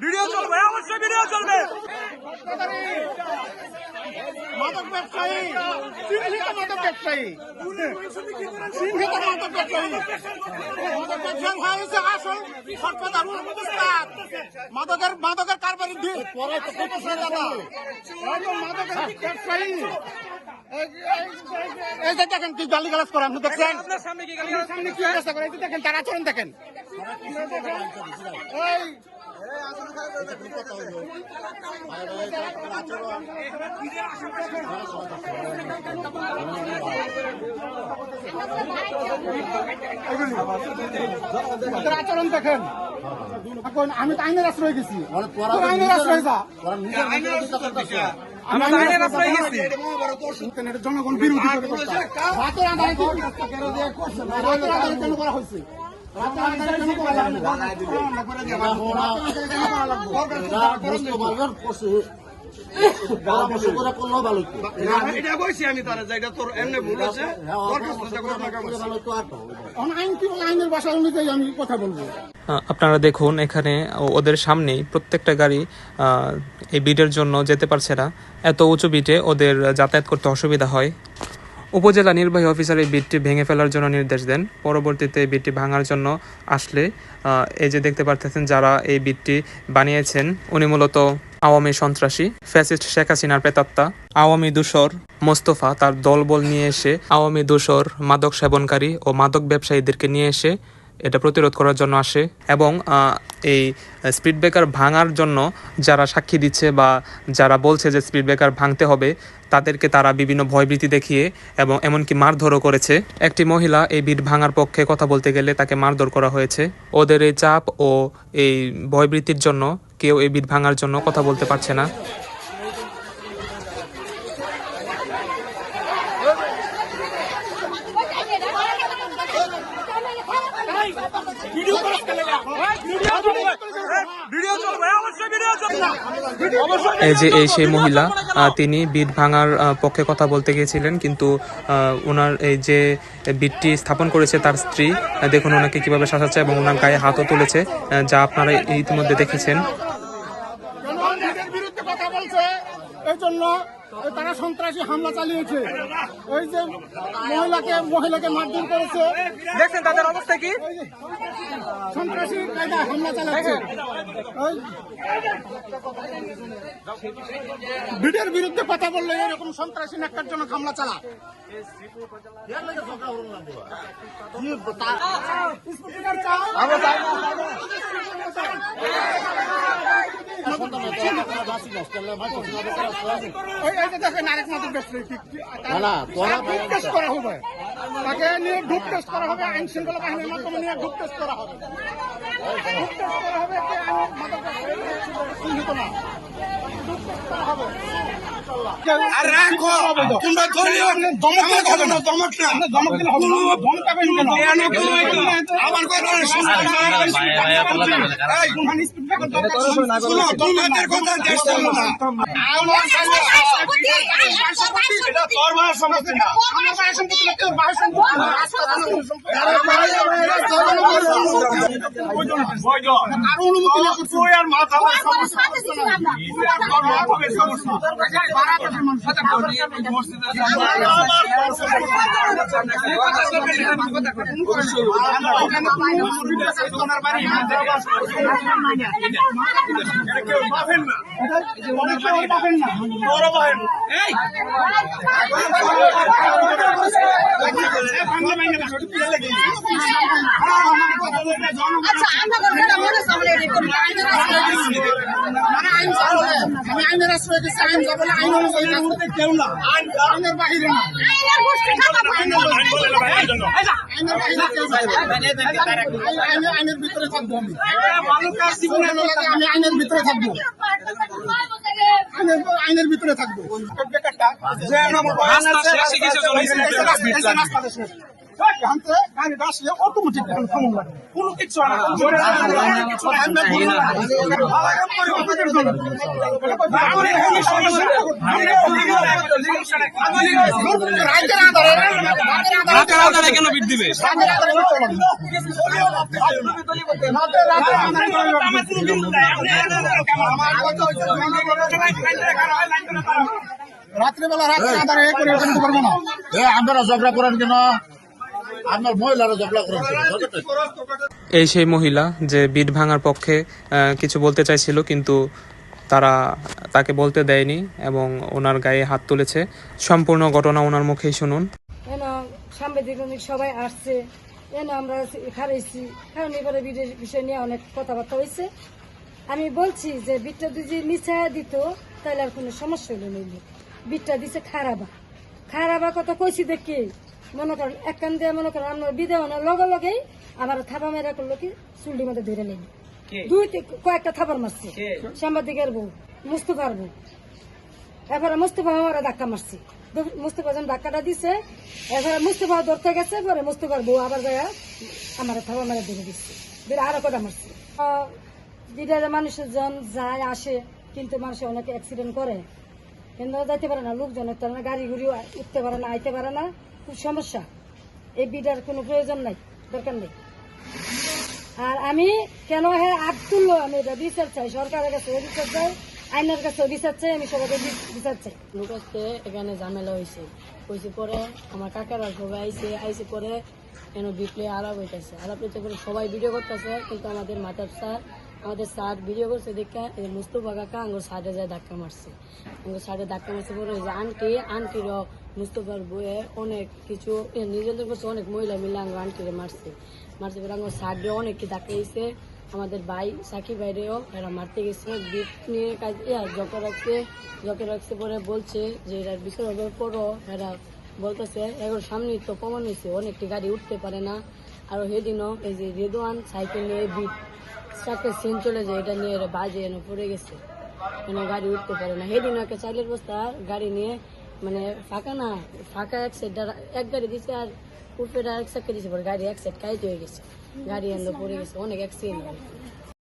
Video চলবে, অবশ্যই video চলবে। মাদক ব্যবসায়ী, চিহ্নিত মাদক ব্যবসায়ী, চিহ্নিত মাদক ব্যবসায়ী, মাদক ব্যবসায়ী হয়েছে আসল সর্বদারুণ উস্তাদ। মাদকের কারবারি মাদকের ব্যবসায়ী। এই যে দেখেন কি গালিগালাজ করে, আপনি দেখছেন সামনে কি অবস্থা করে, এই যে দেখেন তার আচরণ দেখেন। আচরণ দেখেন। এখন আমি তো আইনের আশ্রয় গেছি, আইনের আশ্রয় যা জনগণ বিরোধী কেন করা হয়েছে? আইনের ভাষা অনুযায়ী আমি কথা বলবো। আপনারা দেখুন এখানে ওদের সামনেই প্রত্যেকটা গাড়ি এই বিটের জন্য যেতে পারছে না। এত উঁচু বিটে ওদের যাতায়াত করতে অসুবিধা হয়। উপজেলা নির্বাহী অফিসার এই বিটটি ভেঙে ফেলার জন্য নির্দেশ দেন। পরবর্তীতে এই বিটটি ভাঙার জন্য আসলে এই যে দেখতে পারতেছেন যারা এই বিটটি বানিয়েছেন উনি মূলত আওয়ামী সন্ত্রাসী, ফ্যাসিস্ট শেখ হাসিনার প্রেতাত্মা, আওয়ামী দূষর মোস্তফা তার দলবল নিয়ে এসে আওয়ামী দূষর মাদক সেবনকারী ও মাদক ব্যবসায়ীদেরকে নিয়ে এসে এটা প্রতিরোধ করার জন্য আসে। এবং এই স্পিড ব্রেকার ভাঙার জন্য যারা সাক্ষী দিচ্ছে বা যারা বলছে যে স্পিড ব্রেকার ভাঙতে হবে তাদেরকে তারা বিভিন্ন ভয়ভীতি দেখিয়ে এবং এমনকি মারধরও করেছে। একটি মহিলা এই বিট ভাঙার পক্ষে কথা বলতে গেলে তাকে মারধর করা হয়েছে। ওদের এই চাপ ও এই ভয়ভীতির জন্য কেউ এই বিট ভাঙার জন্য কথা বলতে পারছে না। এই যে এই সেই মহিলা, তিনি বিট ভাঙার পক্ষে কথা বলতে গিয়েছিলেন, কিন্তু ওনার এই যে বিটটি স্থাপন করেছে তার স্ত্রী, দেখুন ওনাকে কিভাবে শাসাচ্ছে এবং ওনার গায়ে হাতও তুলেছে, যা আপনারা ইতিমধ্যে দেখেছেন। তারা সন্ত্রাসী হামলা চালিয়েছে, ওই যে মহিলাকে মারধর করেছে, দেখছেন তাদের অবস্থা কি? সন্ত্রাসী হামলা চালাচ্ছে। বিটের বিরুদ্ধে কথা বললে এরকম সন্ত্রাসী নেতার জন্য হামলা চালা। দেখেন আরেক মাদক ব্যবসায়ী করা হবে, তাকে নিয়ে গ্রুপ টেস্ট করা হবে, আইন শৃঙ্খলা বাহিনীর মাধ্যমে নিয়ে গ্রুপ টেস্ট করা হবে। গ্রুপ টেস্ট করা হবে, মাদক চিহ্নিত না, গ্রুপ টেস্ট করা হবে। আমি আইনের আশ্রয় দিচ্ছি, আইন যা বলে আইন অনুযায়ী কেউ না, আইনের বাহিরে না, আইনের ভিতরে থাকবো। আমি আইনের ভিতরে থাকবো, আইনের ভিতরে থাকবো। হানতে গাড়িটা আসলে অটোমেটিক থামুন লাগে কোনো কিছু না রাতের আধারে কেন বিট দিবে? রাত্রিবেলা রাতের আধারে করে করতে পারবো না। আমরা ঝগড়া করেন কেন? আপনার মহিলারা ঝগড়া করেন কেন? এই সেই মহিলা যে বিট ভাঙার পক্ষে কিছু বলতে চাইছিল, কিন্তু তারা তাকে বলতে দেয়নি এবং ওনার গায়ে হাত তুলেছে। সম্পূর্ণ ঘটনা ওনার মুখেই শুনুন। এন সাংবাদিক সবাই আসছে, এন আমরা খারাইছি, কারণ এবারে বিটের বিষয় নিয়ে অনেক কথাবার্তা হয়েছে। আমি বলছি যে বিটটা যদি মিছা দিত তাহলে আর কোনো সমস্যা হইল নইলে। বিটটা দিছে খারাবা কথা কইছি দেখি, মনে করেন এক কান দিয়ে মনে করেন আমার বিদেওয়ানোর লগে লগেই আমার থাবা মেরা করলো কি চুল্লির মধ্যে ধরে নেই, কয়েকটা থাবার মারছে সাংবাদিকের বউ মুস্তফার বউ। এবারে মুস্তফা আমার ধাক্কা মারছে, মুস্তফা যখন ধাক্কাটা দিছে এবারে মুস্তফা ধরতে গেছে, পরে মুস্তফার বউ আবার যায় আমার থাবা মেরা ধরে দিচ্ছে, ধরে আরো কটা মারছে। বিদায় মানুষের জন যায় আসে, কিন্তু মানুষ অনেক অ্যাক্সিডেন্ট করে, কিন্তু যাইতে পারে না, লোকজন গাড়ি ঘুড়ি উঠতে পারে না, আইতে পারে না, খুব সমস্যা। এই বিটার কোনো প্রয়োজন নাই, দরকার নেই। আর আমি কেন হ্যাঁ আগ তুললো, আমি এটা বিচার চাই, সরকারের কাছে বিচার চাই, আইনের কাছে বিচার চাই, আমি সবাইকে বিচার চাই। লোক আসতে এখানে ঝামেলা হয়েছে পরে আমার কাকারা সবাই আইসে পরে কেন বিটলে আলাপ হইতেছে, আলাপ হইতে পরে সবাই ভিডিও করতেছে, কিন্তু আমাদের স্যার ভিডিও করছে দেখে মুস্তফা কাকা আঙ্গুর সাইডে যায় ধাক্কা মারছে, পরে ওই যে আন্টিরও মুস্তফার বইয়ে অনেক কিছু নিজেদের করছে, অনেক মহিলা মিলে আঙ্গুর আন্টিরে মারছে পরে আঙ্গুর সাইডে অনেক কি ধাক্কা দিয়েছে। আমাদের ভাই সাকিব বাইরেও এরা মারতে গেছে, বিট নিয়ে কাজ জকে রাখছে পরে বলছে যে এটার বিচার হবে পরও এরা বলতেছে এগুলোর সামনে তো প্রমাণ হয়েছে অনেকটি গাড়ি উঠতে পারে না। আর সেদিনও এই যে রেদওয়ান সাইকেল নিয়ে বিট ট্রাকের সিন চলে যায়, এটা নিয়ে বাজে এনে পড়ে গেছে, গাড়ি উঠতে পারে না। সেদিনও একটা চাইলের বস্তা গাড়ি নিয়ে মানে ফাঁকা এক সাইড এক গাড়ি দিচ্ছে আর উঠে এক সাইডকে দিচ্ছে, পরে গাড়ি এক সাইড কাইতে হয়ে গেছে, গাড়ি এনে পড়ে গেছে, অনেক অ্যাক্সিডেন্ট হয়।